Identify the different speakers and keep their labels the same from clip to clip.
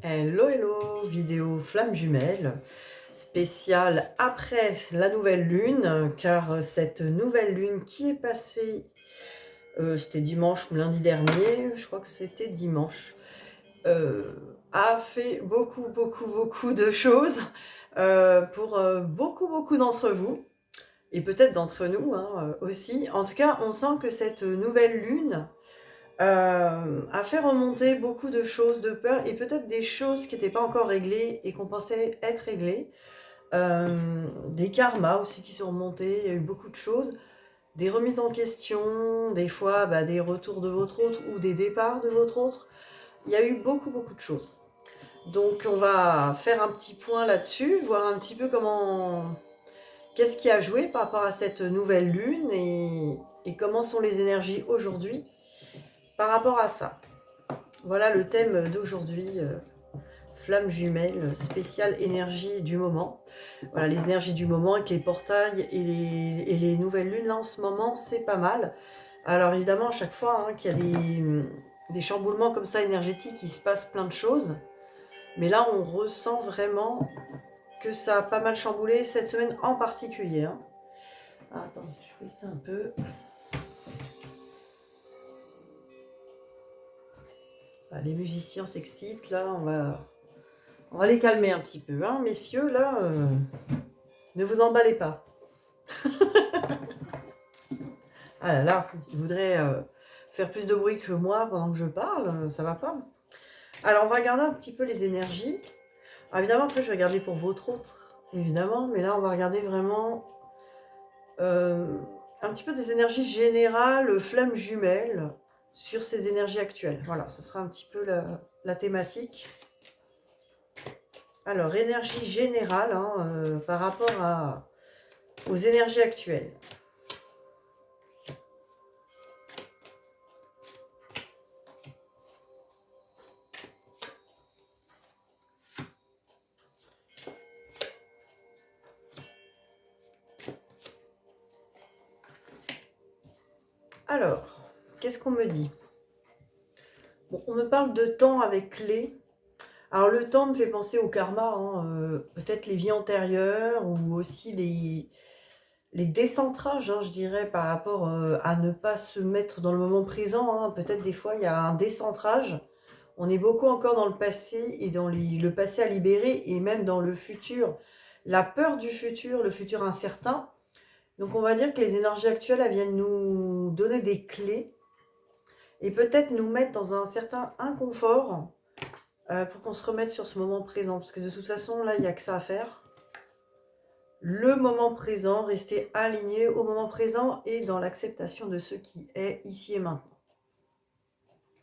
Speaker 1: Hello, hello, vidéo flamme jumelle, spéciale après la nouvelle lune, car cette nouvelle lune qui est passée, c'était dimanche ou lundi dernier, je crois que c'était dimanche, a fait beaucoup de choses pour beaucoup d'entre vous, et peut-être d'entre nous hein, aussi. En tout cas, on sent que cette nouvelle lune a fait remonter beaucoup de choses, de peur, et peut-être des choses qui n'étaient pas encore réglées et qu'on pensait être réglées. Des karmas aussi qui sont remontés, il y a eu beaucoup de choses. Des remises en question, des fois des retours de votre autre ou des départs de votre autre. Il y a eu beaucoup de choses. Donc on va faire un petit point là-dessus, voir un petit peu qu'est-ce qui a joué par rapport à cette nouvelle lune et comment sont les énergies aujourd'hui par rapport à ça. Voilà le thème d'aujourd'hui, flamme jumelle, spéciale énergie du moment. Voilà, les énergies du moment avec les portails et les nouvelles lunes, là en ce moment, c'est pas mal. Alors évidemment, à chaque fois hein, qu'il y a des chamboulements comme ça énergétiques, il se passe plein de choses. Mais là, on ressent vraiment que ça a pas mal chamboulé cette semaine en particulier. Hein. Ah, attendez, je fais ça un peu. Les musiciens s'excitent, là, on va les calmer un petit peu. Hein. Messieurs, là, ne vous emballez pas. Ah là là, ils voudraient faire plus de bruit que moi pendant que je parle, ça va pas. Alors, on va regarder un petit peu les énergies. Alors, évidemment, après, je vais regarder pour votre autre, évidemment, mais là, on va regarder vraiment un petit peu des énergies générales, flammes jumelles, sur ces énergies actuelles. Voilà, ce sera un petit peu la thématique. Alors, énergie générale hein, par rapport aux énergies actuelles. Alors, qu'est-ce qu'on me dit? Bon, on me parle de temps avec clé. Alors le temps me fait penser au karma, hein, peut-être les vies antérieures ou aussi les décentrages, hein, je dirais, par rapport à ne pas se mettre dans le moment présent. Hein. Peut-être des fois il y a un décentrage. On est beaucoup encore dans le passé et dans le passé à libérer et même dans le futur. La peur du futur, le futur incertain. Donc on va dire que les énergies actuelles, elles viennent nous donner des clés et peut-être nous mettre dans un certain inconfort pour qu'on se remette sur ce moment présent. Parce que de toute façon, là, il n'y a que ça à faire. Le moment présent, rester aligné au moment présent et dans l'acceptation de ce qui est ici et maintenant.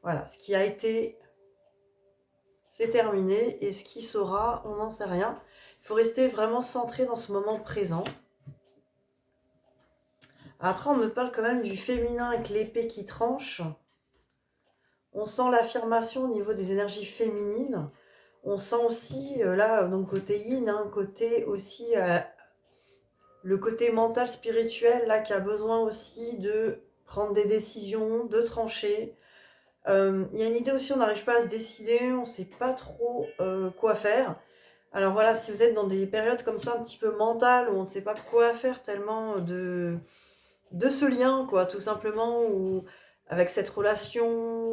Speaker 1: Voilà, ce qui a été, c'est terminé. Et ce qui sera, on n'en sait rien. Il faut rester vraiment centré dans ce moment présent. Après, on me parle quand même du féminin avec l'épée qui tranche. On sent l'affirmation au niveau des énergies féminines. On sent aussi, là, donc côté yin, hein, côté aussi le côté mental, spirituel, là, qui a besoin aussi de prendre des décisions, de trancher. Il y a une idée aussi, on n'arrive pas à se décider, on ne sait pas trop quoi faire. Alors voilà, si vous êtes dans des périodes comme ça, un petit peu mentales, où on ne sait pas quoi faire tellement de ce lien, quoi, tout simplement, ou avec cette relation,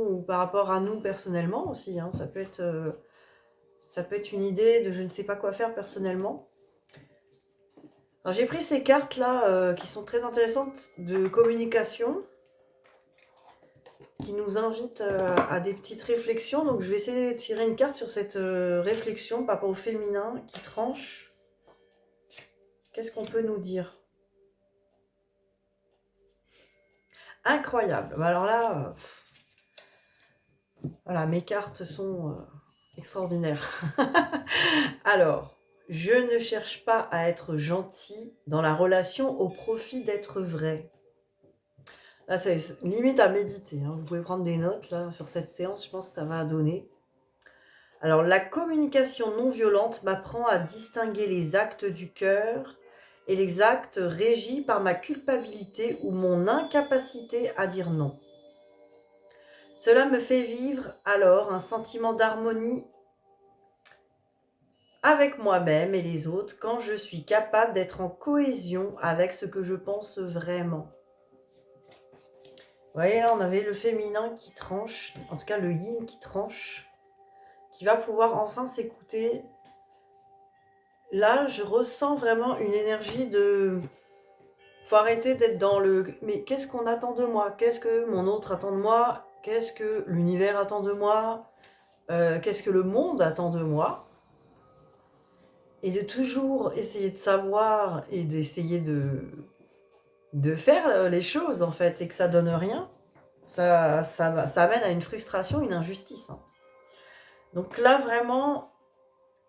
Speaker 1: ou par rapport à nous personnellement aussi, hein, ça peut être une idée de je ne sais pas quoi faire personnellement. Alors j'ai pris ces cartes là qui sont très intéressantes de communication, qui nous invitent à des petites réflexions. Donc je vais essayer de tirer une carte sur cette réflexion par rapport au féminin qui tranche. Qu'est-ce qu'on peut nous dire? Incroyable. Alors là, voilà, mes cartes sont extraordinaires. Alors, je ne cherche pas à être gentil dans la relation au profit d'être vrai. Là, c'est limite à méditer. Hein. Vous pouvez prendre des notes là sur cette séance, je pense que ça va donner. Alors, la communication non violente m'apprend à distinguer les actes du cœur et les actes régis par ma culpabilité ou mon incapacité à dire non. Cela me fait vivre alors un sentiment d'harmonie avec moi-même et les autres quand je suis capable d'être en cohésion avec ce que je pense vraiment. Vous voyez, là, on avait le féminin qui tranche, en tout cas le yin qui tranche, qui va pouvoir enfin s'écouter. Là, je ressens vraiment une énergie de... Faut arrêter d'être dans le... Mais qu'est-ce qu'on attend de moi? Qu'est-ce que mon autre attend de moi? Qu'est-ce que l'univers attend de moi? Qu'est-ce que le monde attend de moi? Et de toujours essayer de savoir et d'essayer de faire les choses, en fait, et que ça donne rien, ça amène à une frustration, une injustice. Hein. Donc là, vraiment,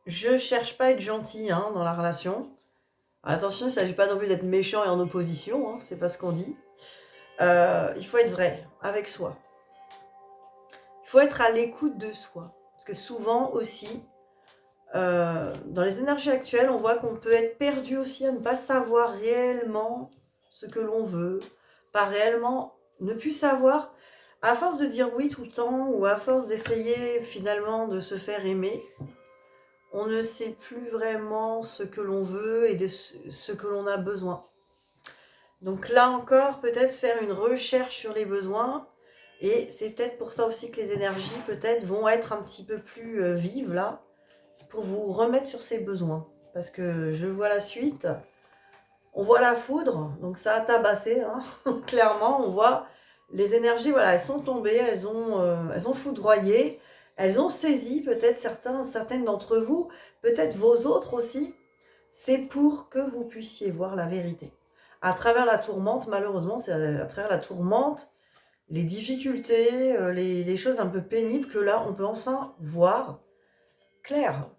Speaker 1: je cherche pas à être gentil hein, dans la relation. Attention, il ne s'agit pas non plus d'être méchant et en opposition, hein, c'est pas ce qu'on dit. Il faut être vrai avec soi. Il faut être à l'écoute de soi. Parce que souvent aussi, dans les énergies actuelles, on voit qu'on peut être perdu aussi à ne pas savoir réellement ce que l'on veut, pas réellement ne plus savoir, à force de dire oui tout le temps, ou à force d'essayer finalement de se faire aimer, on ne sait plus vraiment ce que l'on veut et de ce que l'on a besoin. Donc là encore, peut-être faire une recherche sur les besoins, et c'est peut-être pour ça aussi que les énergies peut-être vont être un petit peu plus vives là, pour vous remettre sur ces besoins. Parce que je vois la suite, on voit la foudre, donc ça a tabassé, hein. Clairement, on voit les énergies, voilà, elles sont tombées, elles ont foudroyé, elles ont saisi peut-être certaines d'entre vous, peut-être vos autres aussi, c'est pour que vous puissiez voir la vérité. À travers la tourmente, malheureusement, c'est à travers la tourmente, les difficultés, les choses un peu pénibles, que là, on peut enfin voir clair.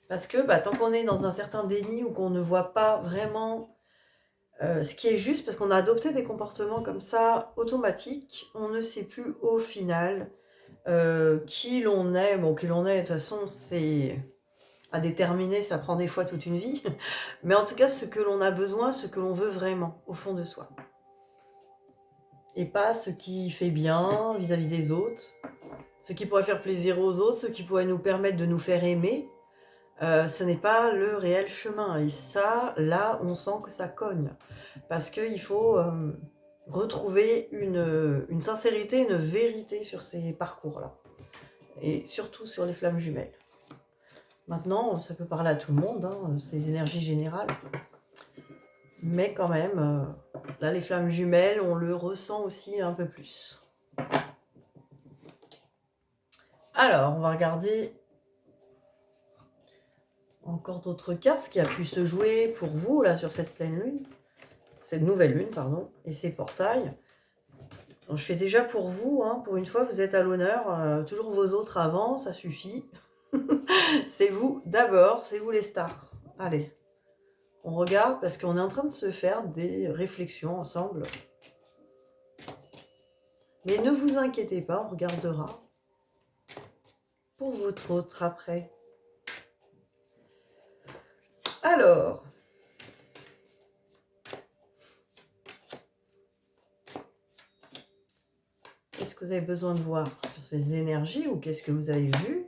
Speaker 1: Parce que tant qu'on est dans un certain déni ou qu'on ne voit pas vraiment ce qui est juste, parce qu'on a adopté des comportements comme ça automatiques, on ne sait plus au final qui l'on est. Bon, qui l'on est, de toute façon, c'est à déterminer, ça prend des fois toute une vie. Mais en tout cas, ce que l'on a besoin, ce que l'on veut vraiment, au fond de soi. Et pas ce qui fait bien vis-à-vis des autres, ce qui pourrait faire plaisir aux autres, ce qui pourrait nous permettre de nous faire aimer. Ce n'est pas le réel chemin. Et ça, là, on sent que ça cogne. Parce qu'il faut retrouver une sincérité, une vérité sur ces parcours-là. Et surtout sur les flammes jumelles. Maintenant, ça peut parler à tout le monde, hein, ces énergies générales. Mais quand même, là, les flammes jumelles, on le ressent aussi un peu plus. Alors, on va regarder encore d'autres cartes, ce qui a pu se jouer pour vous, là, sur cette pleine lune. Cette nouvelle lune, pardon, et ces portails. Donc, je fais déjà pour vous, hein, pour une fois, vous êtes à l'honneur. Toujours vos autres avant, ça suffit. C'est vous d'abord, c'est vous les stars. Allez, on regarde parce qu'on est en train de se faire des réflexions ensemble. Mais ne vous inquiétez pas, on regardera pour votre autre après. Alors, qu'est-ce que vous avez besoin de voir sur ces énergies ou qu'est-ce que vous avez vu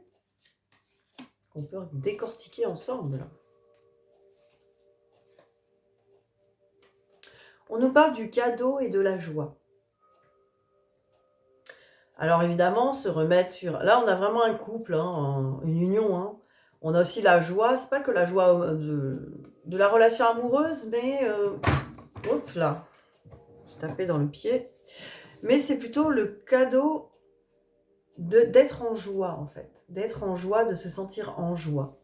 Speaker 1: qu'on peut décortiquer ensemble? On nous parle du cadeau et de la joie. Alors évidemment, se remettre sur... Là, on a vraiment un couple, hein, une union. Hein. On a aussi la joie, c'est pas que la joie de la relation amoureuse, mais... Hop là, j'ai tapé dans le pied. Mais c'est plutôt le cadeau d'être en joie, en fait. D'être en joie, de se sentir en joie.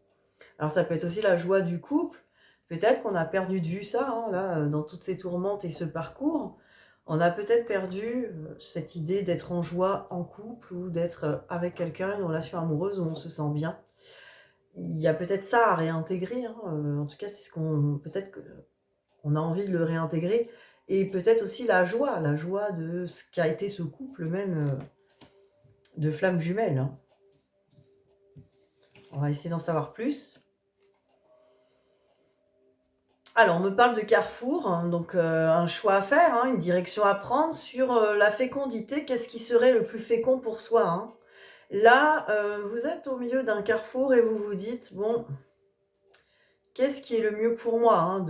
Speaker 1: Alors ça peut être aussi la joie du couple. Peut-être qu'on a perdu de vue ça, hein, là, dans toutes ces tourmentes et ce parcours. On a peut-être perdu cette idée d'être en joie en couple ou d'être avec quelqu'un, une relation amoureuse où on se sent bien. Il y a peut-être ça à réintégrer. Hein. En tout cas, c'est ce qu'on... Peut-être qu'on a envie de le réintégrer. Et peut-être aussi la joie de ce qu'a été ce couple même de flammes jumelles. Hein. On va essayer d'en savoir plus. Alors, on me parle de carrefour, hein, donc un choix à faire, hein, une direction à prendre sur la fécondité. Qu'est-ce qui serait le plus fécond pour soi hein. Là, vous êtes au milieu d'un carrefour et vous vous dites, bon, qu'est-ce qui est le mieux pour moi hein,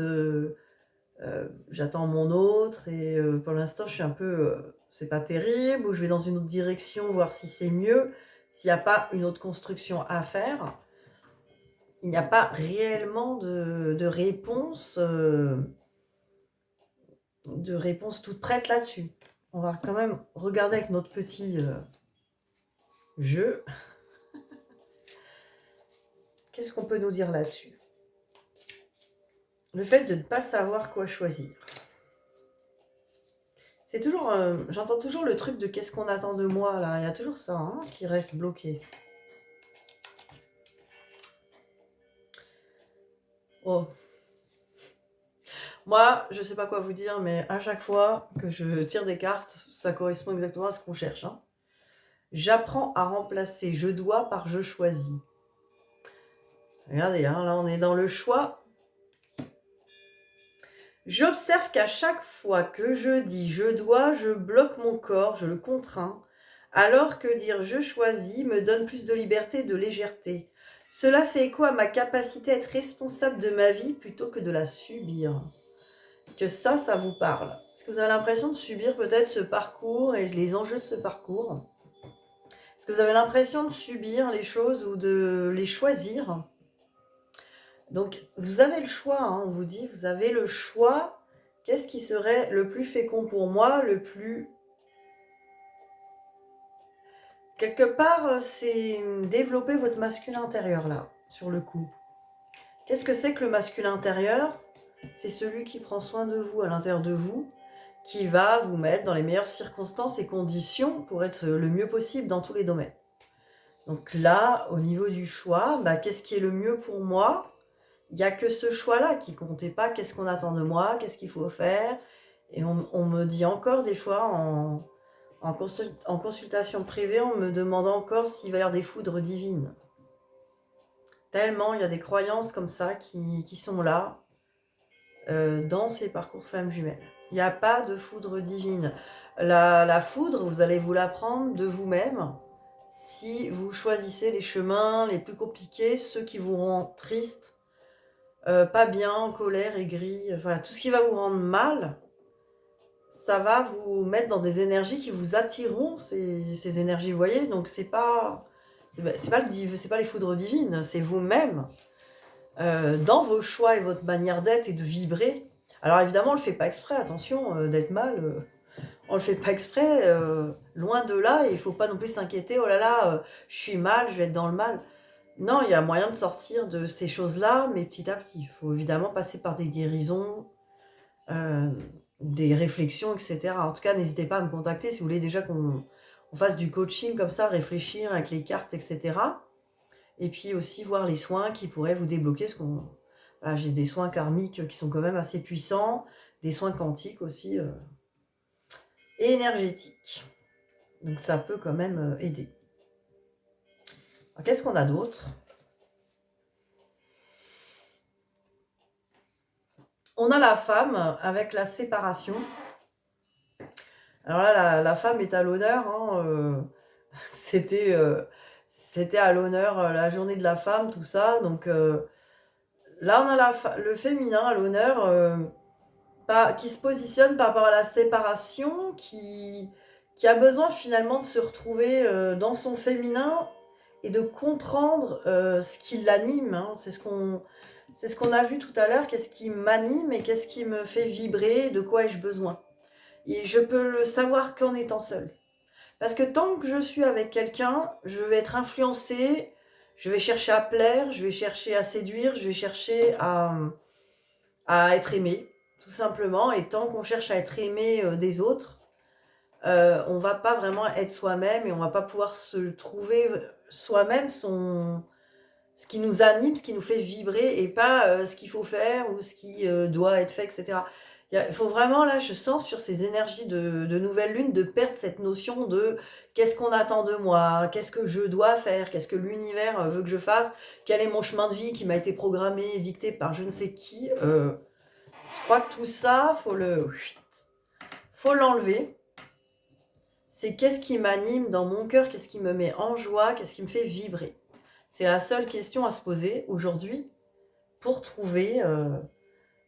Speaker 1: j'attends mon autre et pour l'instant, je suis un peu, c'est pas terrible, ou je vais dans une autre direction, voir si c'est mieux, s'il n'y a pas une autre construction à faire. Il n'y a pas réellement de réponse toute prête là-dessus. On va quand même regarder avec notre petit jeu. Qu'est-ce qu'on peut nous dire là-dessus? Le fait de ne pas savoir quoi choisir. C'est toujours... j'entends toujours le truc de qu'est-ce qu'on attend de moi, là. Il y a toujours ça hein, qui reste bloqué. Oh. Moi, je sais pas quoi vous dire, mais à chaque fois que je tire des cartes, ça correspond exactement à ce qu'on cherche. Hein. J'apprends à remplacer je dois par je choisis. Regardez, hein, là on est dans le choix. J'observe qu'à chaque fois que je dis je dois, je bloque mon corps, je le contrains, alors que dire je choisis me donne plus de liberté et de légèreté. Cela fait écho à ma capacité à être responsable de ma vie plutôt que de la subir. Est-ce que ça vous parle? Est-ce que vous avez l'impression de subir peut-être ce parcours et les enjeux de ce parcours? Est-ce que vous avez l'impression de subir les choses ou de les choisir? Donc, vous avez le choix, hein, on vous dit, vous avez le choix. Qu'est-ce qui serait le plus fécond pour moi, le plus... Quelque part, c'est développer votre masculin intérieur, là, sur le coup. Qu'est-ce que c'est que le masculin intérieur? C'est celui qui prend soin de vous, à l'intérieur de vous, qui va vous mettre dans les meilleures circonstances et conditions pour être le mieux possible dans tous les domaines. Donc là, au niveau du choix, qu'est-ce qui est le mieux pour moi? Il n'y a que ce choix-là qui comptait pas. Qu'est-ce qu'on attend de moi? Qu'est-ce qu'il faut faire? Et on me dit encore des fois en consultation privée, on me demande encore s'il va y avoir des foudres divines. Tellement il y a des croyances comme ça qui sont là dans ces parcours flammes jumelles. Il n'y a pas de foudre divine. La foudre, vous allez vous la prendre de vous-même si vous choisissez les chemins les plus compliqués, ceux qui vous rendent triste, pas bien, en colère, aigri, voilà, tout ce qui va vous rendre mal, ça va vous mettre dans des énergies qui vous attireront ces énergies, vous voyez. Donc c'est pas les foudres divines, c'est vous-même dans vos choix et votre manière d'être et de vibrer. Alors évidemment, on le fait pas exprès, attention, d'être mal, on le fait pas exprès, loin de là, et il faut pas non plus s'inquiéter, oh là là, je suis mal, je vais être dans le mal. Non, il y a moyen de sortir de ces choses-là, mais petit à petit. Il faut évidemment passer par des guérisons, des réflexions, etc. En tout cas, n'hésitez pas à me contacter si vous voulez déjà qu'on fasse du coaching comme ça, réfléchir avec les cartes, etc. Et puis aussi voir les soins qui pourraient vous débloquer. Voilà, j'ai des soins karmiques qui sont quand même assez puissants, des soins quantiques aussi, et énergétiques. Donc ça peut quand même aider. Qu'est-ce qu'on a d'autre? On a la femme avec la séparation. Alors là, la femme est à l'honneur. Hein, c'était à l'honneur la journée de la femme, tout ça. Donc là, on a le féminin à l'honneur qui se positionne par rapport à la séparation, qui a besoin finalement de se retrouver dans son féminin et de comprendre ce qui l'anime. Hein. C'est ce qu'on a vu tout à l'heure. Qu'est-ce qui m'anime et qu'est-ce qui me fait vibrer, de quoi ai-je besoin? Et je peux le savoir qu'en étant seule. Parce que tant que je suis avec quelqu'un, je vais être influencée, je vais chercher à plaire, je vais chercher à séduire, je vais chercher à être aimée, tout simplement. Et tant qu'on cherche à être aimé des autres, on va pas vraiment être soi-même et on va pas pouvoir se trouver soi-même ce qui nous anime, ce qui nous fait vibrer et pas ce qu'il faut faire ou ce qui doit être fait, etc. Il faut vraiment, là, je sens sur ces énergies de nouvelle lune, de perdre cette notion de qu'est-ce qu'on attend de moi, qu'est-ce que je dois faire, qu'est-ce que l'univers veut que je fasse, quel est mon chemin de vie qui m'a été programmé et dicté par je ne sais qui. Je crois que tout ça, faut l'enlever. c'est qu'est-ce qui m'anime dans mon cœur, qu'est-ce qui me met en joie, qu'est-ce qui me fait vibrer. C'est la seule question à se poser aujourd'hui pour trouver...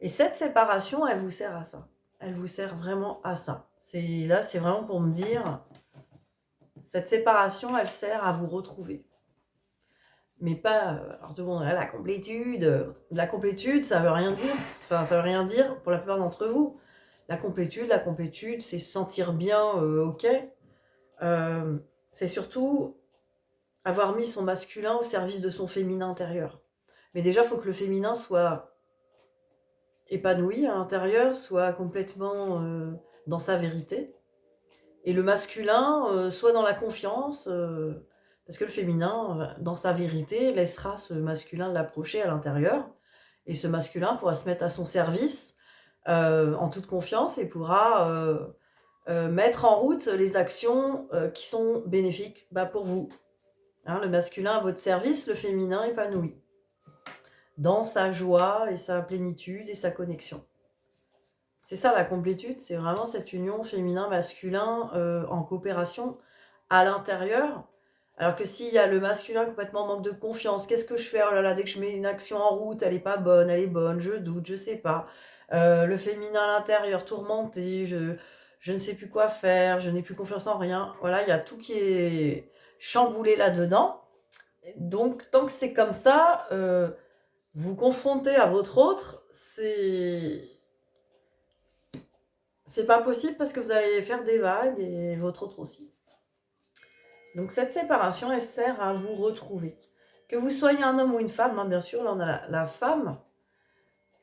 Speaker 1: Et cette séparation, elle vous sert à ça. Elle vous sert vraiment à ça. Là, c'est vraiment pour me dire, cette séparation, elle sert à vous retrouver. Mais pas, alors tout le monde, la complétude. La complétude, ça veut rien dire. Enfin, ça veut rien dire pour la plupart d'entre vous. La complétude, c'est se sentir bien, ok. C'est surtout avoir mis son masculin au service de son féminin intérieur. Mais déjà, il faut que le féminin soit épanoui à l'intérieur, soit complètement dans sa vérité. Et le masculin soit dans la confiance, parce que le féminin, dans sa vérité, laissera ce masculin l'approcher à l'intérieur. Et ce masculin pourra se mettre à son service en toute confiance et pourra mettre en route les actions qui sont bénéfiques pour vous. Hein, le masculin à votre service, le féminin épanoui. Dans sa joie et sa plénitude et sa connexion. C'est ça la complétude, c'est vraiment cette union féminin-masculin en coopération à l'intérieur. Alors que s'il y a le masculin complètement manque de confiance, qu'est-ce que je fais? Oh là là, dès que je mets une action en route, elle est pas bonne, elle est bonne, je doute, je sais pas. Le féminin à l'intérieur, tourmenté, je ne sais plus quoi faire, je n'ai plus confiance en rien. Voilà, il y a tout qui est chamboulé là-dedans. Donc, tant que c'est comme ça, vous confrontez à votre autre, c'est pas possible parce que vous allez faire des vagues et votre autre aussi. Donc cette séparation, elle sert à vous retrouver. Que vous soyez un homme ou une femme, hein, bien sûr, là on a la femme,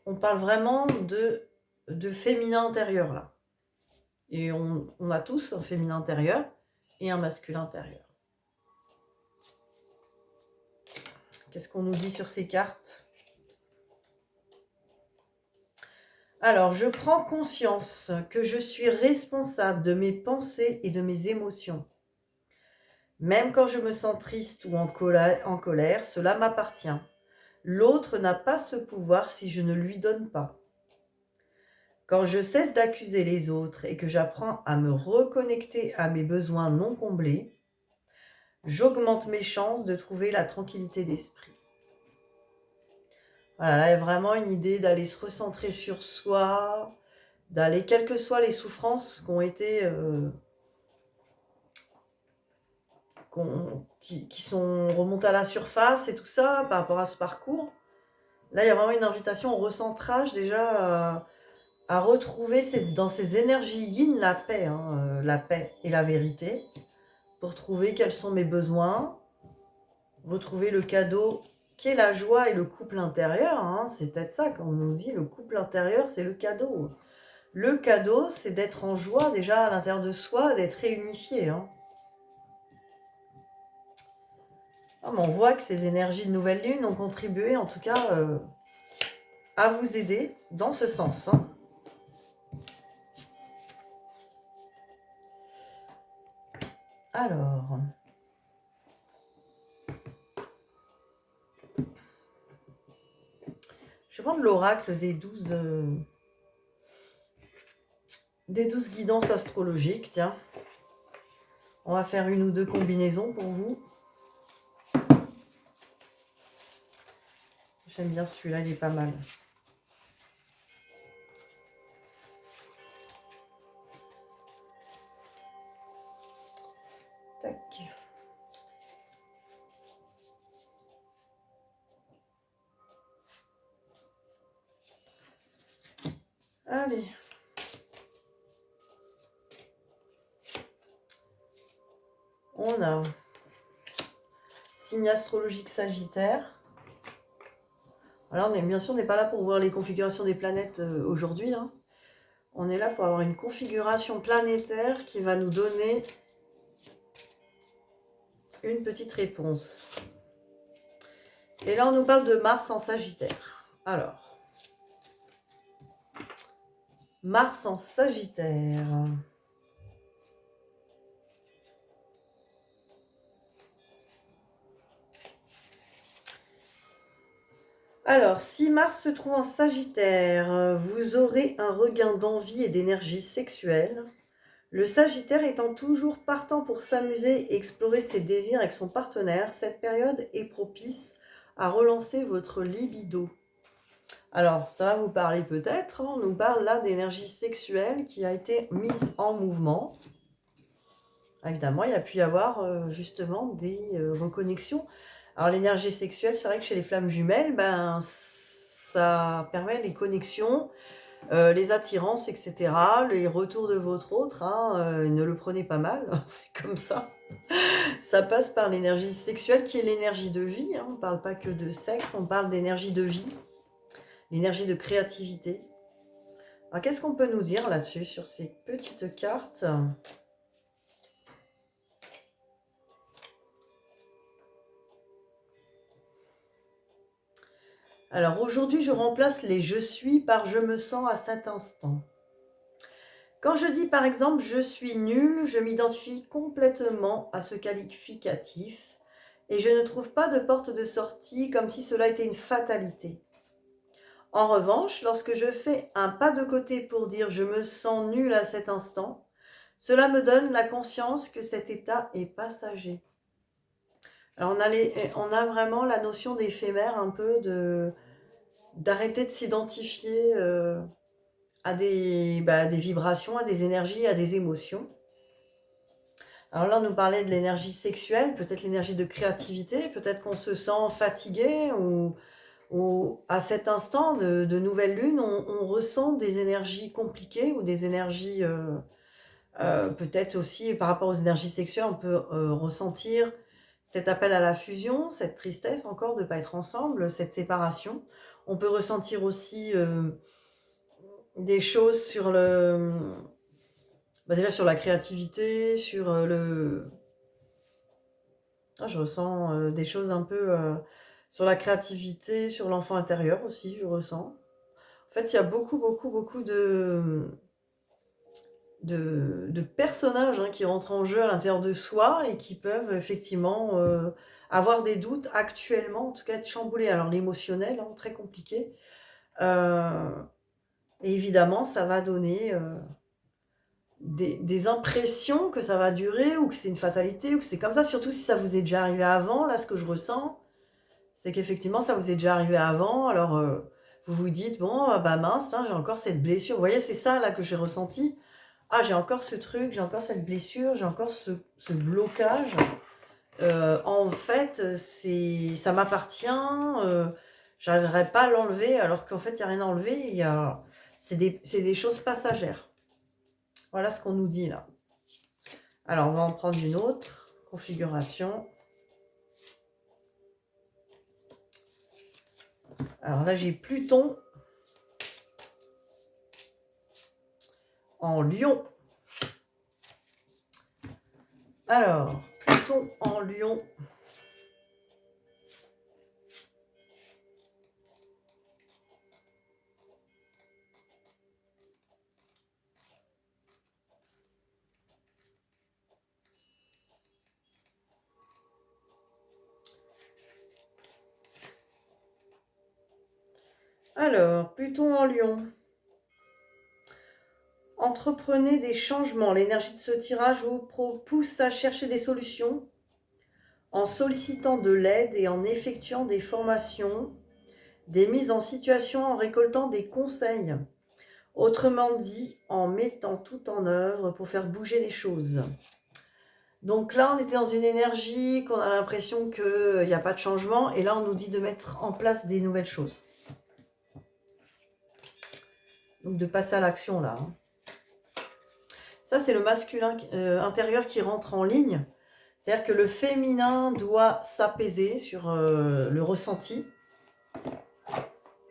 Speaker 1: on parle vraiment de féminin intérieur là. Et on a tous un féminin intérieur et un masculin intérieur. Qu'est-ce qu'on nous dit sur ces cartes? Alors, je prends conscience que je suis responsable de mes pensées et de mes émotions. Même quand je me sens triste ou en colère, cela m'appartient. L'autre n'a pas ce pouvoir si je ne lui donne pas. Quand je cesse d'accuser les autres et que j'apprends à me reconnecter à mes besoins non comblés, j'augmente mes chances de trouver la tranquillité d'esprit. Voilà, là, il y a vraiment une idée d'aller se recentrer sur soi, d'aller, quelles que soient les souffrances qui ont été... qui sont remontées à la surface et tout ça, par rapport à ce parcours. Là, il y a vraiment une invitation au recentrage, déjà, à retrouver dans ces énergies yin la paix, hein, la paix et la vérité, pour trouver quels sont mes besoins, retrouver le cadeau qui est la joie et le couple intérieur, hein, c'est peut-être ça, quand on nous dit le couple intérieur, c'est le cadeau. Le cadeau, c'est d'être en joie déjà à l'intérieur de soi, d'être réunifié. Hein. Ah, mais on voit que ces énergies de nouvelle lune ont contribué en tout cas à vous aider dans ce sens. Hein. Alors, je vais prendre l'oracle des 12 guidances astrologiques. Tiens, on va faire une ou deux combinaisons pour vous. J'aime bien celui-là, il est pas mal. Tac. Allez. On a signe astrologique Sagittaire. Alors, bien sûr, on n'est pas là pour voir les configurations des planètes aujourd'hui. Hein. On est là pour avoir une configuration planétaire qui va nous donner une petite réponse. Et là, on nous parle de Mars en Sagittaire. Alors, Mars en Sagittaire. Alors, si Mars se trouve en Sagittaire, vous aurez un regain d'envie et d'énergie sexuelle. Le Sagittaire étant toujours partant pour s'amuser et explorer ses désirs avec son partenaire, cette période est propice à relancer votre libido. Alors, ça va vous parler peut-être, hein, on nous parle là d'énergie sexuelle qui a été mise en mouvement. Évidemment, il y a pu y avoir justement des reconnexions. Alors, l'énergie sexuelle, c'est vrai que chez les flammes jumelles, ben, ça permet les connexions, les attirances, etc., les retours de votre autre, hein, ne le prenez pas mal, c'est comme ça. Ça passe par l'énergie sexuelle qui est l'énergie de vie, hein, on ne parle pas que de sexe, on parle d'énergie de vie, l'énergie de créativité. Alors, qu'est-ce qu'on peut nous dire là-dessus, sur ces petites cartes ? Alors, aujourd'hui, je remplace les « je suis » par « je me sens » à cet instant. Quand je dis, par exemple, « je suis nul », je m'identifie complètement à ce qualificatif et je ne trouve pas de porte de sortie comme si cela était une fatalité. En revanche, lorsque je fais un pas de côté pour dire « je me sens nul à cet instant », cela me donne la conscience que cet état est passager. Alors on a vraiment la notion d'éphémère, un peu d'arrêter de s'identifier à des vibrations, à des énergies, à des émotions. Alors là, on nous parlait de l'énergie sexuelle, peut-être l'énergie de créativité, peut-être qu'on se sent fatigué ou à cet instant de nouvelle lune, on ressent des énergies compliquées ou des énergies, peut-être aussi par rapport aux énergies sexuelles, on peut ressentir cet appel à la fusion, cette tristesse encore de ne pas être ensemble, cette séparation. On peut ressentir aussi des choses sur déjà sur la créativité, sur je ressens des choses un peu sur la créativité, sur l'enfant intérieur aussi, je ressens. En fait, il y a beaucoup, beaucoup, beaucoup de personnages qui rentrent en jeu à l'intérieur de soi et qui peuvent effectivement avoir des doutes actuellement, en tout cas être chamboulés. Alors l'émotionnel, très compliqué. Et évidemment, ça va donner des impressions que ça va durer ou que c'est une fatalité ou que c'est comme ça, surtout si ça vous est déjà arrivé avant. Là, ce que je ressens, c'est qu'effectivement, ça vous est déjà arrivé avant. Alors, vous vous dites, bon, bah mince, j'ai encore cette blessure. Vous voyez, c'est ça là que j'ai ressenti. Ah, j'ai encore ce truc, j'ai encore cette blessure, j'ai encore ce blocage. En fait, ça m'appartient, j'arriverai pas à l'enlever, alors qu'en fait, il n'y a rien à enlever. C'est des choses passagères. Voilà ce qu'on nous dit là. Alors, on va en prendre une autre configuration. Alors là, j'ai Pluton en Lion. Alors, Pluton en Lion. Alors, Pluton en Lion. Entreprenez des changements. L'énergie de ce tirage vous pousse à chercher des solutions en sollicitant de l'aide et en effectuant des formations, des mises en situation, en récoltant des conseils. Autrement dit, en mettant tout en œuvre pour faire bouger les choses. Donc là, on était dans une énergie qu'on a l'impression qu'il n'y a pas de changement. Et là, on nous dit de mettre en place des nouvelles choses. Donc de passer à l'action là. Ça, c'est le masculin intérieur qui rentre en ligne. C'est-à-dire que le féminin doit s'apaiser sur le ressenti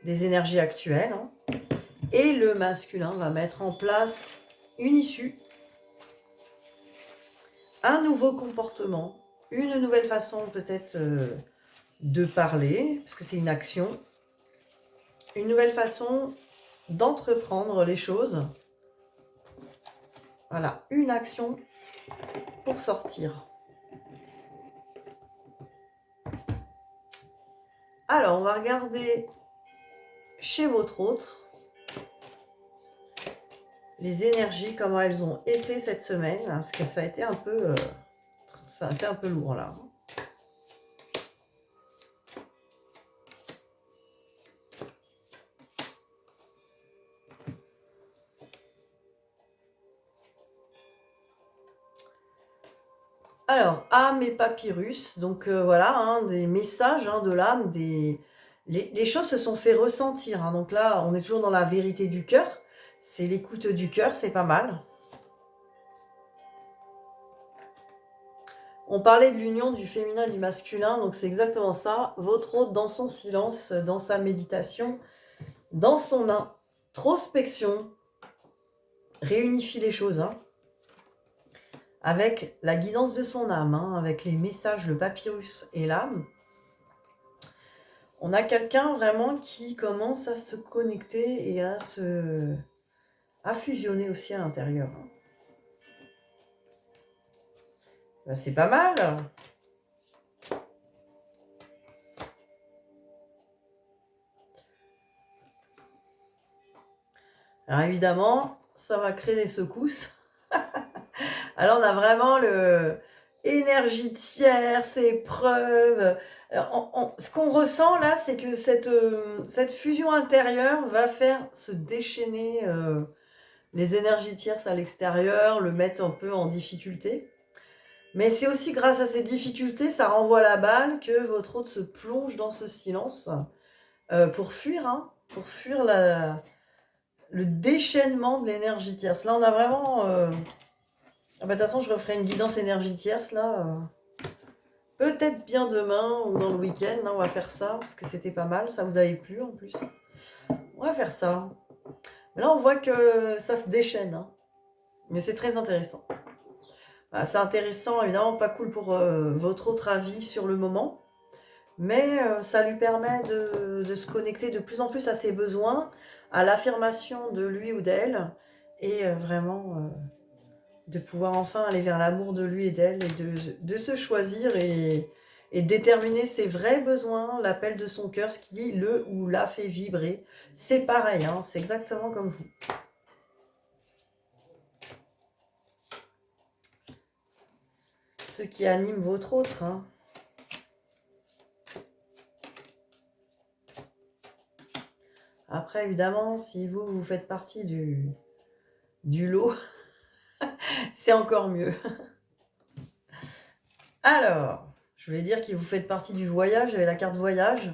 Speaker 1: des énergies actuelles. Et le masculin va mettre en place une issue, un nouveau comportement, une nouvelle façon peut-être de parler, parce que c'est une action, une nouvelle façon d'entreprendre les choses. Voilà, une action pour sortir. Alors, on va regarder chez votre autre. les énergies, comment elles ont été cette semaine, hein, parce que ça a été un peu, lourd là. Alors, âme et papyrus, donc voilà, hein, des messages hein, de l'âme, les choses se sont fait ressentir. Hein, donc là, on est toujours dans la vérité du cœur. C'est l'écoute du cœur, c'est pas mal. On parlait de l'union du féminin et du masculin, donc c'est exactement ça. Votre hôte, dans son silence, dans sa méditation, dans son introspection, réunifie les choses. Hein, avec la guidance de son âme, hein, avec les messages, le papyrus et l'âme. On a quelqu'un vraiment qui commence à se connecter et à fusionner aussi à l'intérieur. Ben, c'est pas mal. Alors évidemment, ça va créer des secousses. Alors on a vraiment le énergie tierce, épreuve. Ce qu'on ressent là, c'est que cette fusion intérieure va faire se déchaîner les énergies tierces à l'extérieur, le mettre un peu en difficulté. Mais c'est aussi grâce à ces difficultés, ça renvoie la balle, que votre hôte se plonge dans ce silence pour fuir, hein, pour fuir le déchaînement de l'énergie tierce. Là, on a vraiment... Ah bah, de toute façon, je referai une guidance énergie tierce, là. Peut-être bien demain ou dans le week-end. On va faire ça, parce que c'était pas mal. Ça vous avait plu, en plus. On va faire ça. Mais là, on voit que ça se déchaîne. Hein. Mais c'est très intéressant. Bah, c'est intéressant, évidemment, pas cool pour votre autre avis sur le moment. Mais ça lui permet de se connecter de plus en plus à ses besoins, à l'affirmation de lui ou d'elle. Et vraiment... de pouvoir enfin aller vers l'amour de lui et d'elle et de se choisir et déterminer ses vrais besoins, l'appel de son cœur, ce qui le ou la fait vibrer. C'est pareil, hein, c'est exactement comme vous. Ce qui anime votre autre. Hein. Après, évidemment, si vous faites partie du lot, c'est encore mieux. Alors, je voulais dire que vous faites partie du voyage, avec la carte voyage.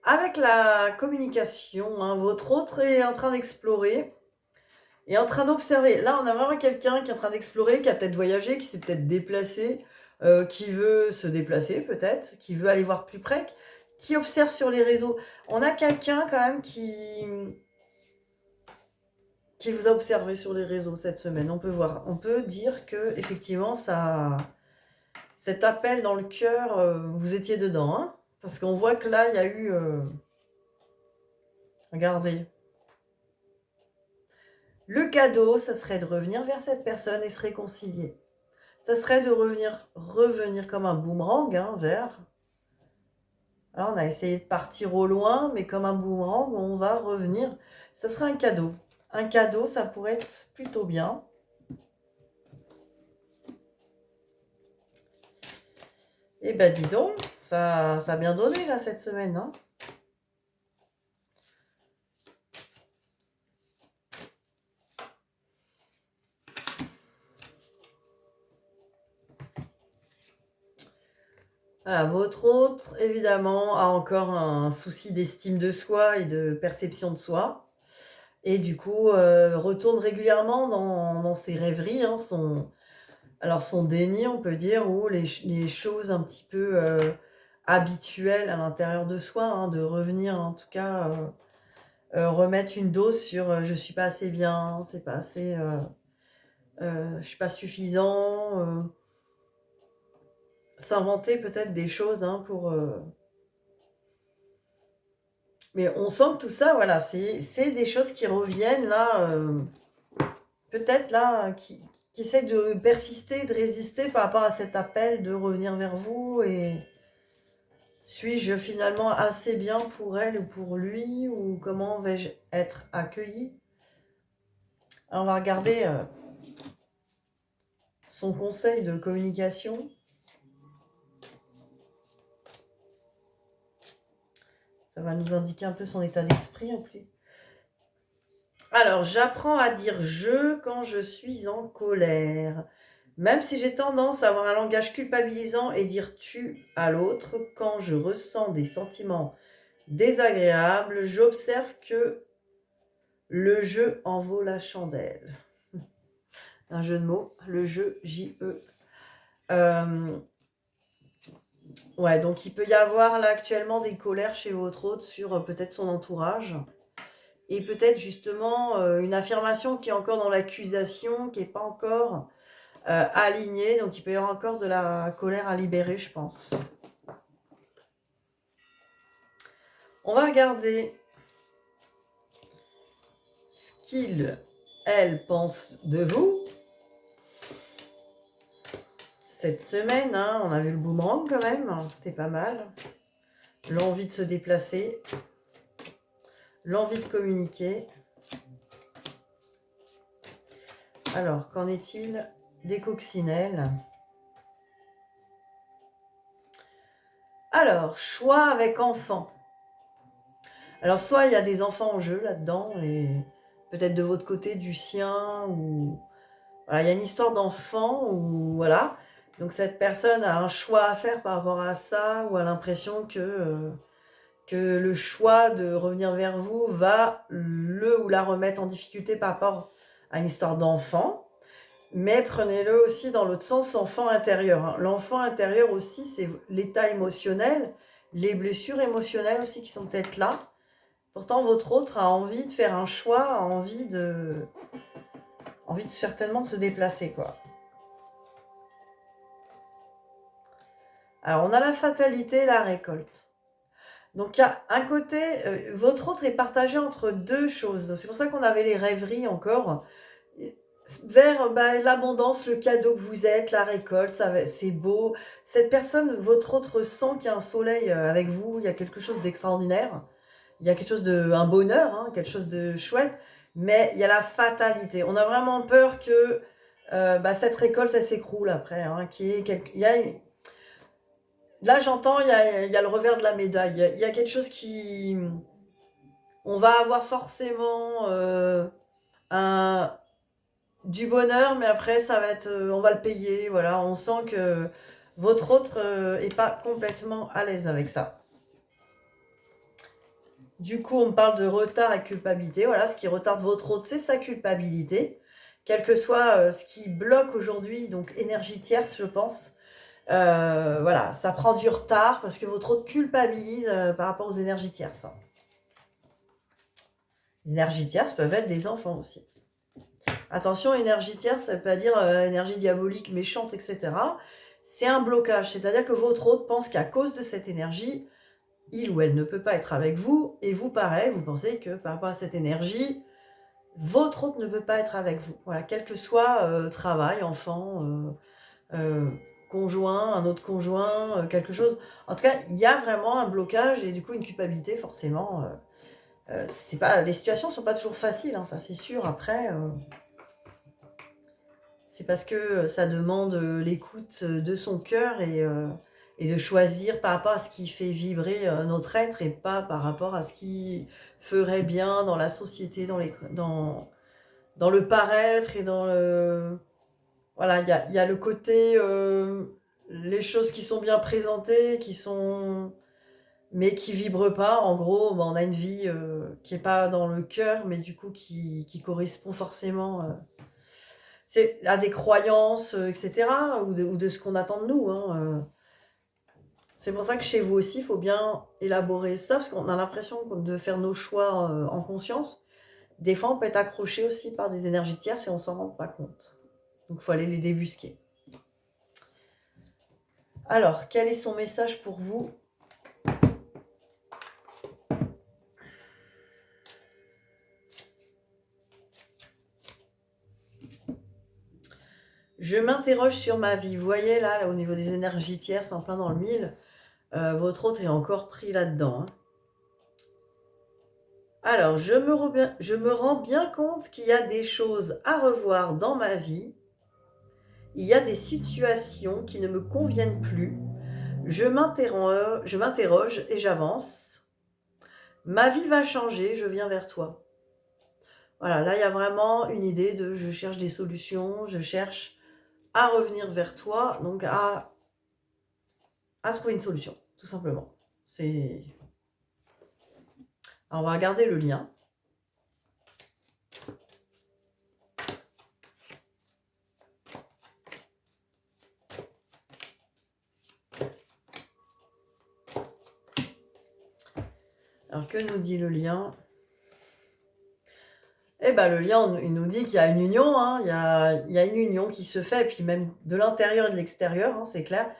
Speaker 1: Avec la communication, hein, votre autre est en train d'explorer, est en train d'observer. Là, on a vraiment quelqu'un qui est en train d'explorer, qui a peut-être voyagé, qui s'est peut-être déplacé, qui veut se déplacer peut-être, qui veut aller voir plus près, qui observe sur les réseaux. On a quelqu'un quand même qui vous a observé sur les réseaux cette semaine. On peut dire que effectivement, cet appel dans le cœur, vous étiez dedans, hein, parce qu'on voit que là, il y a eu... regardez. Le cadeau, ça serait de revenir vers cette personne et se réconcilier. Ça serait de revenir comme un boomerang hein, vers... Là, on a essayé de partir au loin, mais comme un boomerang, on va revenir. Ça serait un cadeau. Un cadeau, ça pourrait être plutôt bien. Eh ben, dis donc, ça a bien donné, là, cette semaine, hein. Voilà, votre autre, évidemment, a encore un souci d'estime de soi et de perception de soi. Et du coup, retourne régulièrement dans ses rêveries, hein, son déni, on peut dire, ou les choses un petit peu habituelles à l'intérieur de soi, hein, de revenir en tout cas, remettre une dose sur je suis pas assez bien, c'est pas assez, je suis pas suffisant, s'inventer peut-être des choses hein, pour... Mais on sent que tout ça, voilà, c'est des choses qui reviennent là, peut-être là, qui essaient de persister, de résister par rapport à cet appel de revenir vers vous et suis-je finalement assez bien pour elle ou pour lui ou comment vais-je être accueillie? Alors, on va regarder son conseil de communication. Ça va nous indiquer un peu son état d'esprit en plus. Alors, j'apprends à dire je quand je suis en colère. Même si j'ai tendance à avoir un langage culpabilisant et dire tu à l'autre, quand je ressens des sentiments désagréables, j'observe que le jeu en vaut la chandelle. Un jeu de mots, le jeu J-E. Ouais, donc il peut y avoir là actuellement des colères chez votre hôte sur peut-être son entourage. Et peut-être justement une affirmation qui est encore dans l'accusation, qui n'est pas encore alignée. Donc il peut y avoir encore de la colère à libérer, je pense. On va regarder ce qu'il, elle, pense de vous. Cette semaine, hein, on a vu le boomerang quand même, c'était pas mal. L'envie de se déplacer, l'envie de communiquer. Alors, qu'en est-il des coccinelles? Alors, choix avec enfant. Alors, soit il y a des enfants en jeu là-dedans, et peut-être de votre côté, du sien, ou... Voilà, il y a une histoire d'enfant, ou voilà. Donc, cette personne a un choix à faire par rapport à ça, ou a l'impression que le choix de revenir vers vous va le ou la remettre en difficulté par rapport à une histoire d'enfant. Mais prenez-le aussi dans l'autre sens, enfant intérieur. Hein. L'enfant intérieur aussi, c'est l'état émotionnel, les blessures émotionnelles aussi qui sont peut-être là. Pourtant, votre autre a envie de faire un choix, a envie de certainement de se déplacer, quoi. Alors, on a la fatalité et la récolte. Donc, il y a un côté, votre autre est partagé entre deux choses. C'est pour ça qu'on avait les rêveries encore. Vers l'abondance, le cadeau que vous êtes, la récolte, c'est beau. Cette personne, votre autre sent qu'il y a un soleil avec vous, il y a quelque chose d'extraordinaire. Il y a quelque chose un bonheur, hein, quelque chose de chouette. Mais il y a la fatalité. On a vraiment peur que cette récolte, elle s'écroule après. Hein, Là, j'entends, il y a le revers de la médaille. Il y a quelque chose qui... On va avoir forcément du bonheur, mais après, ça va être... on va le payer, voilà. On sent que votre autre est pas complètement à l'aise avec ça. Du coup, on parle de retard et culpabilité. Voilà, ce qui retarde votre autre, c'est sa culpabilité. Quel que soit ce qui bloque aujourd'hui, donc énergie tierce, je pense. Voilà, ça prend du retard parce que votre autre culpabilise par rapport aux énergies tierces. Les énergies tierces peuvent être des enfants aussi. Attention, énergie tierce, ça ne veut pas dire énergie diabolique, méchante, etc. C'est un blocage, c'est-à-dire que votre autre pense qu'à cause de cette énergie, il ou elle ne peut pas être avec vous, et vous, pareil, vous pensez que par rapport à cette énergie, votre autre ne peut pas être avec vous. Voilà, quel que soit travail, enfant, conjoint, un autre conjoint, quelque chose. En tout cas, il y a vraiment un blocage et du coup une culpabilité, forcément. C'est pas, les situations ne sont pas toujours faciles, hein, ça c'est sûr. Après, c'est parce que ça demande l'écoute de son cœur et de choisir par rapport à ce qui fait vibrer notre être et pas par rapport à ce qui ferait bien dans la société, dans le paraître et dans le... Voilà, il y a le côté, les choses qui sont bien présentées, mais qui vibrent pas. En gros, on a une vie qui est pas dans le cœur, mais du coup qui correspond forcément à des croyances, etc., ou de ce qu'on attend de nous. Hein. C'est pour ça que chez vous aussi, il faut bien élaborer ça, parce qu'on a l'impression de faire nos choix en conscience. Des fois, on peut être accroché aussi par des énergies tierces et on s'en rend pas compte. Donc, il faut aller les débusquer. Alors, quel est son message pour vous ? Je m'interroge sur ma vie. Vous voyez là, au niveau des énergies tierces, en plein dans le mille, votre autre est encore pris là-dedans. Hein. Alors, je me rends bien compte qu'il y a des choses à revoir dans ma vie. Il y a des situations qui ne me conviennent plus. Je m'interroge et j'avance. Ma vie va changer, je viens vers toi. Voilà, là, il y a vraiment une idée de je cherche des solutions, je cherche à revenir vers toi, donc à trouver une solution, tout simplement. Alors, on va regarder le lien. Alors, que nous dit le lien? Eh ben, le lien, il nous dit qu'il y a une union, hein, il y a une union qui se fait, et puis même de l'intérieur et de l'extérieur, hein, c'est clair.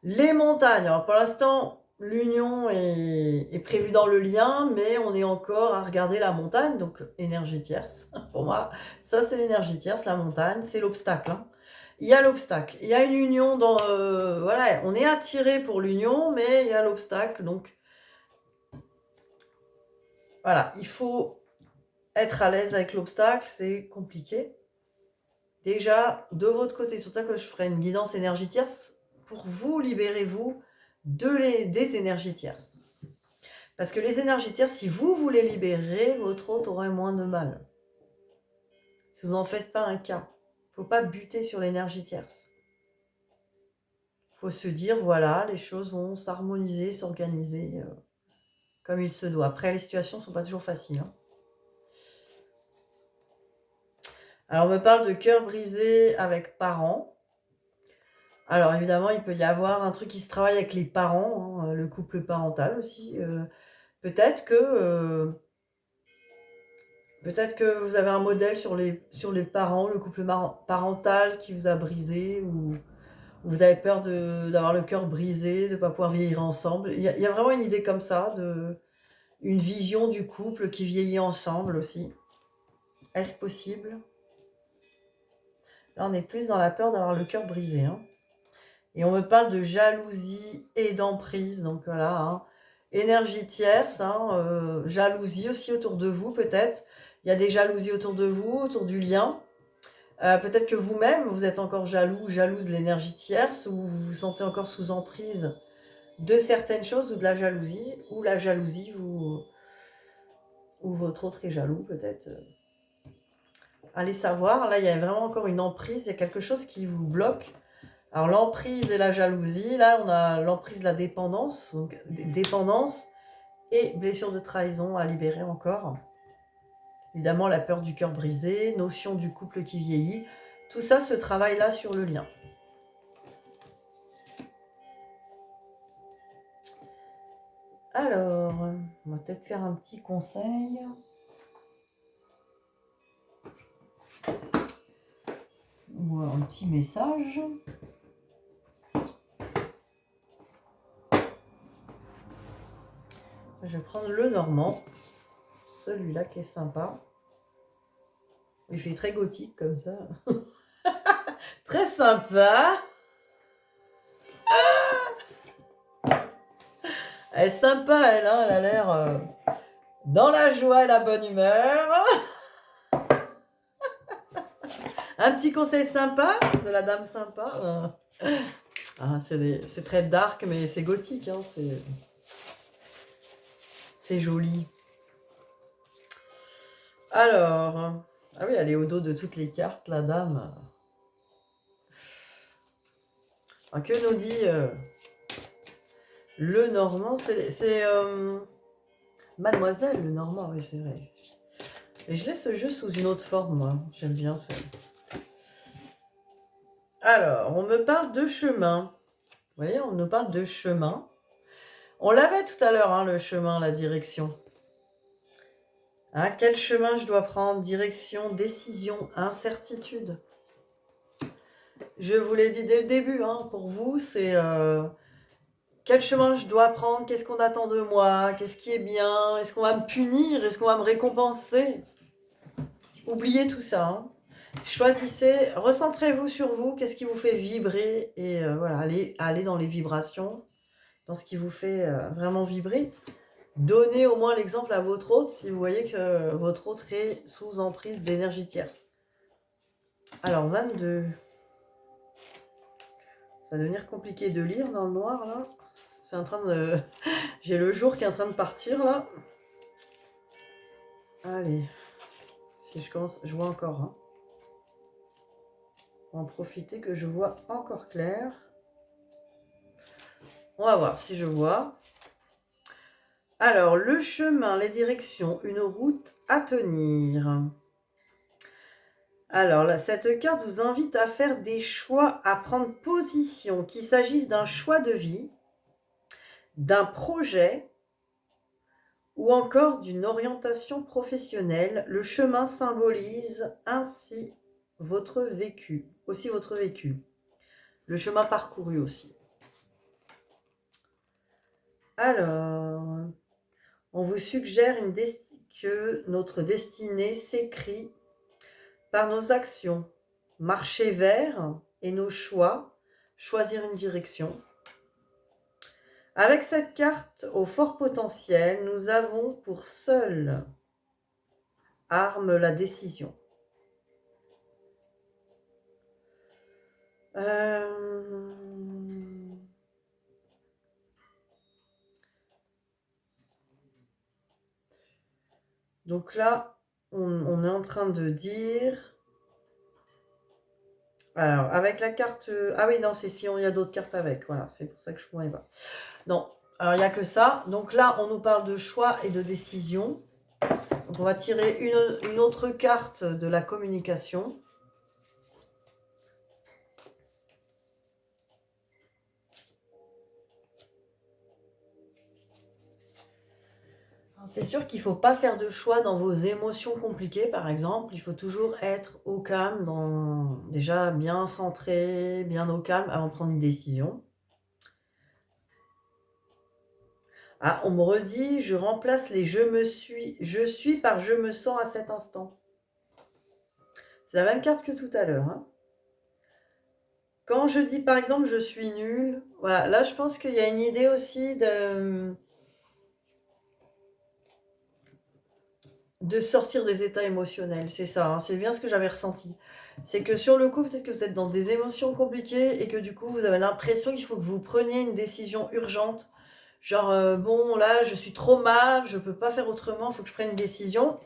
Speaker 1: Les montagnes, alors pour l'instant, l'union est prévue dans le lien, mais on est encore à regarder la montagne, donc énergie tierce. Pour moi, ça c'est l'énergie tierce, la montagne, c'est l'obstacle, hein. Il y a l'obstacle, il y a une union dans... voilà, on est attiré pour l'union, mais il y a l'obstacle, donc voilà, il faut être à l'aise avec l'obstacle, c'est compliqué. Déjà, de votre côté, c'est pour ça que je ferai une guidance énergie tierce, pour vous libérer, vous, des énergies tierces. Parce que les énergies tierces, si vous voulez libérer, votre hôte aura moins de mal. Si vous n'en faites pas un cas, il ne faut pas buter sur l'énergie tierce. Il faut se dire, voilà, les choses vont s'harmoniser, s'organiser comme il se doit. Après, les situations ne sont pas toujours faciles, hein. Alors, on me parle de cœur brisé avec parents. Alors, évidemment, il peut y avoir un truc qui se travaille avec les parents, hein, le couple parental aussi. Peut-être que vous avez un modèle sur les parents, le couple parental qui vous a brisé, ou vous avez peur d'avoir le cœur brisé, de ne pas pouvoir vieillir ensemble. Il y a vraiment une idée comme ça, une vision du couple qui vieillit ensemble aussi. Est-ce possible? Là, on est plus dans la peur d'avoir le cœur brisé, hein. Et on me parle de jalousie et d'emprise, donc voilà, hein. Énergie tierce, hein, jalousie aussi autour de vous peut-être. Il y a des jalousies autour de vous, autour du lien. Peut-être que vous-même, vous êtes encore jalouse de l'énergie tierce, ou vous vous sentez encore sous emprise de certaines choses, ou de la jalousie, ou la jalousie, ou votre autre est jaloux peut-être. Allez savoir, là il y a vraiment encore une emprise, il y a quelque chose qui vous bloque. Alors l'emprise et la jalousie, là on a l'emprise, la dépendance, donc dépendance et blessure de trahison à libérer encore. Évidemment la peur du cœur brisé, notion du couple qui vieillit, tout ça se travaille là sur le lien. Alors, on va peut-être faire un petit conseil. Ou un petit message. Je vais prendre le normand. Celui-là qui est sympa. Il fait très gothique comme ça. Très sympa. Elle est sympa, elle, hein, elle a l'air dans la joie et la bonne humeur. Un petit conseil sympa de la dame sympa. Ah, c'est très dark, mais c'est gothique, hein, c'est joli. Alors, ah oui, elle est au dos de toutes les cartes, la dame. Alors, que nous dit le Normand? C'est Mademoiselle le Normand, oui, c'est vrai. Et je laisse ce jeu sous une autre forme, moi. J'aime bien ça. Alors, on me parle de chemin. Vous voyez, on nous parle de chemin. On l'avait tout à l'heure, hein, le chemin, la direction. Hein, quel chemin je dois prendre? Direction, décision, incertitude. Je vous l'ai dit dès le début, hein, pour vous, c'est quel chemin je dois prendre? Qu'est-ce qu'on attend de moi? Qu'est-ce qui est bien? Est-ce qu'on va me punir? Est-ce qu'on va me récompenser? Oubliez tout ça, hein. Choisissez, recentrez-vous sur vous, qu'est-ce qui vous fait vibrer, et voilà, allez dans les vibrations, dans ce qui vous fait vraiment vibrer. donnez au moins l'exemple à votre hôte si vous voyez que votre hôte est sous emprise d'énergie tierce. Alors, 22. Ça va devenir compliqué de lire dans le noir, là. C'est en train de... J'ai le jour qui est en train de partir, là. Allez. Si je commence... Je vois encore, hein. On va en profiter que je vois encore clair. On va voir si je vois. Alors, le chemin, les directions, une route à tenir. Alors, là, cette carte vous invite à faire des choix, à prendre position, qu'il s'agisse d'un choix de vie, d'un projet ou encore d'une orientation professionnelle. Le chemin symbolise ainsi votre vécu, aussi votre vécu. Le chemin parcouru aussi. Alors, on vous suggère que notre destinée s'écrit par nos actions, marcher vers et nos choix, choisir une direction. Avec cette carte au fort potentiel, nous avons pour seule arme la décision. Donc là, on est en train de dire... Alors, avec la carte... Ah oui, non, c'est si il y a d'autres cartes avec. Voilà, c'est pour ça que je ne pourrais pas. Non, alors il n'y a que ça. Donc là, on nous parle de choix et de décision. Donc on va tirer une autre carte de la communication. C'est sûr qu'il ne faut pas faire de choix dans vos émotions compliquées, par exemple. Il faut toujours être au calme, déjà bien centré, bien au calme avant de prendre une décision. Ah, on me redit, je remplace les je suis par je me sens à cet instant. C'est la même carte que tout à l'heure, hein. Quand je dis par exemple je suis nulle, voilà, là je pense qu'il y a une idée aussi de sortir des états émotionnels, c'est ça, hein, c'est bien ce que j'avais ressenti. C'est que sur le coup, peut-être que vous êtes dans des émotions compliquées et que du coup, vous avez l'impression qu'il faut que vous preniez une décision urgente. Genre, bon, là, je suis trop mal, je peux pas faire autrement, il faut que je prenne une décision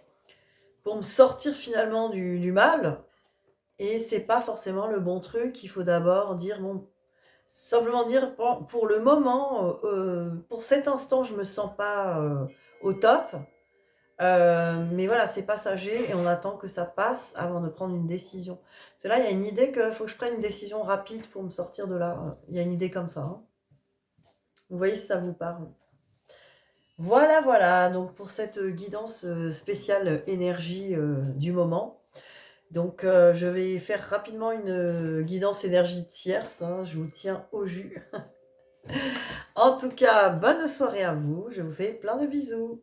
Speaker 1: pour me sortir finalement du mal. Et c'est pas forcément le bon truc, il faut d'abord dire, bon, simplement dire, bon, pour le moment, pour cet instant, je me sens pas au top. Mais voilà, c'est passager et on attend que ça passe avant de prendre une décision. C'est là, il y a une idée qu'il faut que je prenne une décision rapide pour me sortir de là. Il y a une idée comme ça, hein. Vous voyez si ça vous parle. Voilà, voilà, donc pour cette guidance spéciale énergie du moment. Donc je vais faire rapidement une guidance énergie tierce, hein, je vous tiens au jus. En tout cas, bonne soirée à vous, je vous fais plein de bisous.